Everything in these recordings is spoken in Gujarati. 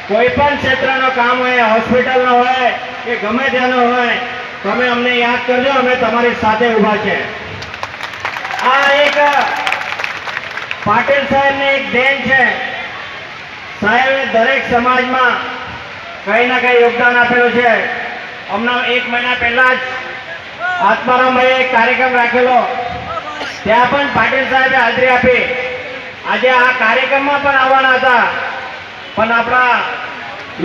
કોઈ પણ ક્ષેત્રનો કામ હોય, હોસ્પિટલનો હોય કે ગમે ત્યાંનો હોય, તમે અમને યાદ કરજો, અમે તમારી સાથે ઊભા છે. આ એક પાટીલ સાહેબને એક દેન છે. સાહેબે દરેક સમાજમાં કંઈ ના કંઈ યોગદાન આપેલું છે. હમણાં 1 મહિના પહેલા જ આત્મારામભાઈએ એક કાર્યક્રમ રાખેલો, ત્યાં પણ પાટીલ સાહેબે હાજરી આપી. આજે આ કાર્યક્રમમાં પણ આવવાના હતા, પણ આપણા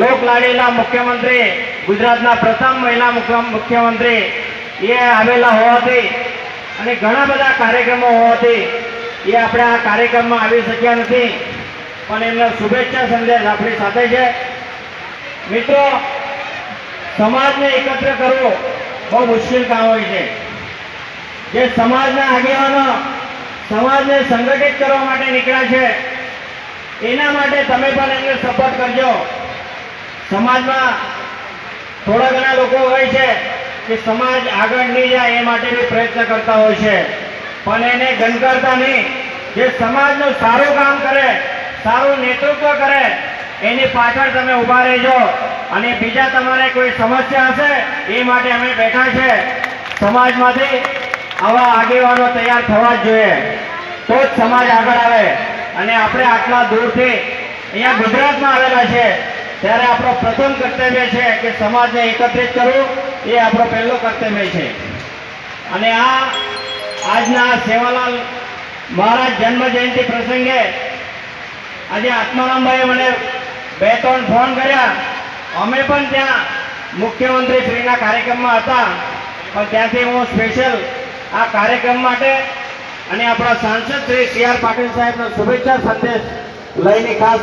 લોકલાડીલા મુખ્યમંત્રી, ગુજરાતના પ્રથમ મહિલા મુખ્યમંત્રી એ આવેલા હોવાથી અને ઘણા બધા કાર્યક્રમો હોવાથી એ આપણે આ કાર્યક્રમમાં આવી શક્યા નથી, પણ એમનો શુભેચ્છા સંદેશ આપણી સાથે છે. મિત્રો, સમાજને એકત્ર કરવો બહુ મુશ્કેલ કામ હોય છે. જે સમાજના આગેવાનો સમાજને સંગઠિત કરવા માટે નીકળ્યા છે, એના માટે તમે પણ એમને સપોર્ટ કરજો. સમાજમાં થોડા ઘણા લોકો હોય છે કે સમાજ આગળ નહીં જાય એ માટે બી પ્રયત્ન કરતા હોય છે, પણ એને ગણકારતા નહીં. જે સમાજનું સારું કામ કરે, સારું નેતૃત્વ કરે, એની પાછળ તમે ઊભા રહેજો. અને બીજા તમારે કોઈ સમસ્યા હશે એ માટે અમે બેઠા છે. સમાજમાંથી આવા આગેવાનો તૈયાર થવા જ જોઈએ, તો જ સમાજ આગળ આવે. અને આપણે આટલા દૂરથી અહીંયા ગુજરાતમાં આવેલા છે, ત્યારે આપણો પ્રથમ કર્તવ્ય છે કે સમાજને એકત્રિત કરવું, એ આપણો પહેલું કર્તવ્ય છે. અને આજના સેવાલાલ મહારાજ જન્મ જયંતિ પ્રસંગે આજે આત્મારામભાઈએ મને 2-3 ફોન કર્યા. અમે પણ ત્યાં મુખ્યમંત્રી શ્રીના કાર્યક્રમમાં હતા, પણ ત્યાંથી હું સ્પેશિયલ આ કાર્યક્રમ માટે અને આપણા સાંસદ શ્રી CR પાટીલ સાહેબનો શુભેચ્છા સંદેશ લઈને ખાસ